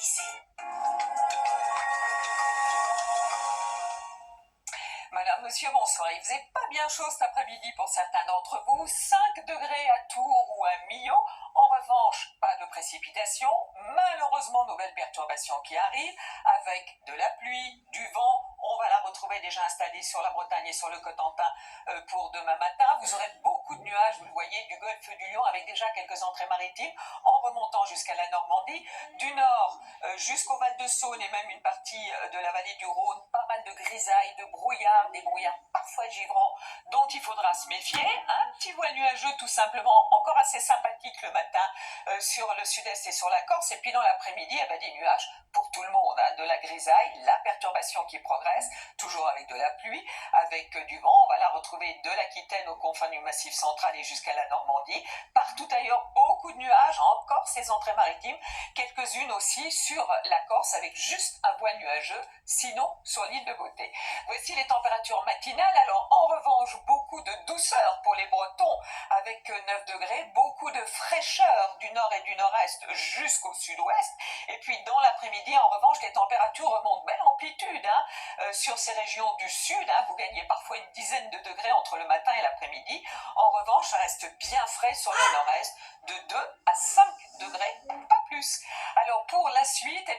lycée. Madame, monsieur, bonsoir. Il faisait pas bien chaud cet après-midi pour certains d'entre vous. 5 degrés à Tours ou à Millau. En revanche, pas de précipitation. Malheureusement, nouvelle perturbation qui arrive avec de la pluie, du vent. On va la retrouver déjà installée sur la Bretagne et sur le Cotentin pour demain matin. Vous aurez beaucoup de nuages, vous le voyez, du golfe du Lion avec déjà quelques entrées maritimes en remontant jusqu'à la Normandie. Du nord jusqu'au Val-de-Saône et même une partie de la vallée du Rhône, pas mal de grisailles, de brouillards, des brouillards parfois givrants dont il faudra se méfier. Un petit voile nuageux tout simplement, encore assez sympathique le matin sur le sud-est et sur la Corse. Et puis dans l'après-midi, des nuages pour tout le monde, de la grisaille, la perturbation qui progresse, toujours avec de la pluie, avec du vent. On va la retrouver de l'Aquitaine aux confins du Massif central et jusqu'à la Normandie. Partout ailleurs, beaucoup de nuages, encore ces entrées maritimes, quelques-unes aussi sur la Corse avec juste un voile nuageux, sinon sur l'île de Beauté. Voici les températures matinales. Alors en revanche, beaucoup de douceur pour les Bretons avec 9 degrés, beaucoup de fraîcheur du nord et du nord-est jusqu'au sud-ouest. Et puis dans l'après-midi, en revanche, les températures remontent belle amplitude sur ces régions du sud. Vous gagnez parfois une dizaine de degrés entre le matin et l'après-midi. En revanche, ça reste bien frais sur le nord-est, de 2 à 5 degrés, pas plus. Alors pour la suite,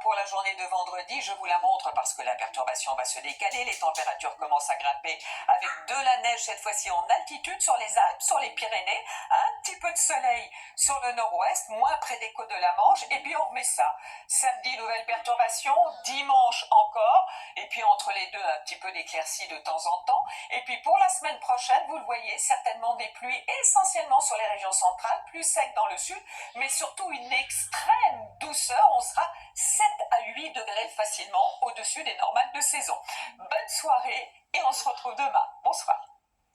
pour la journée de vendredi, je vous la montre parce que la perturbation va se décaler, les températures commencent à grimper avec de la neige cette fois-ci en altitude sur les Alpes, sur les Pyrénées, un petit peu de soleil sur le nord-ouest, moins près des côtes de la Manche, et puis on remet ça. Samedi, nouvelle perturbation, dimanche encore, et puis entre les deux, un petit peu d'éclaircies de temps en temps. Et puis pour la semaine prochaine, vous le voyez, certainement des pluies essentiellement sur les régions centrales, plus sec dans le sud, mais surtout une extrême douceur. On sera 7 à 8 degrés facilement au-dessus des normales de saison. Bonne soirée et on se retrouve demain. Bonsoir.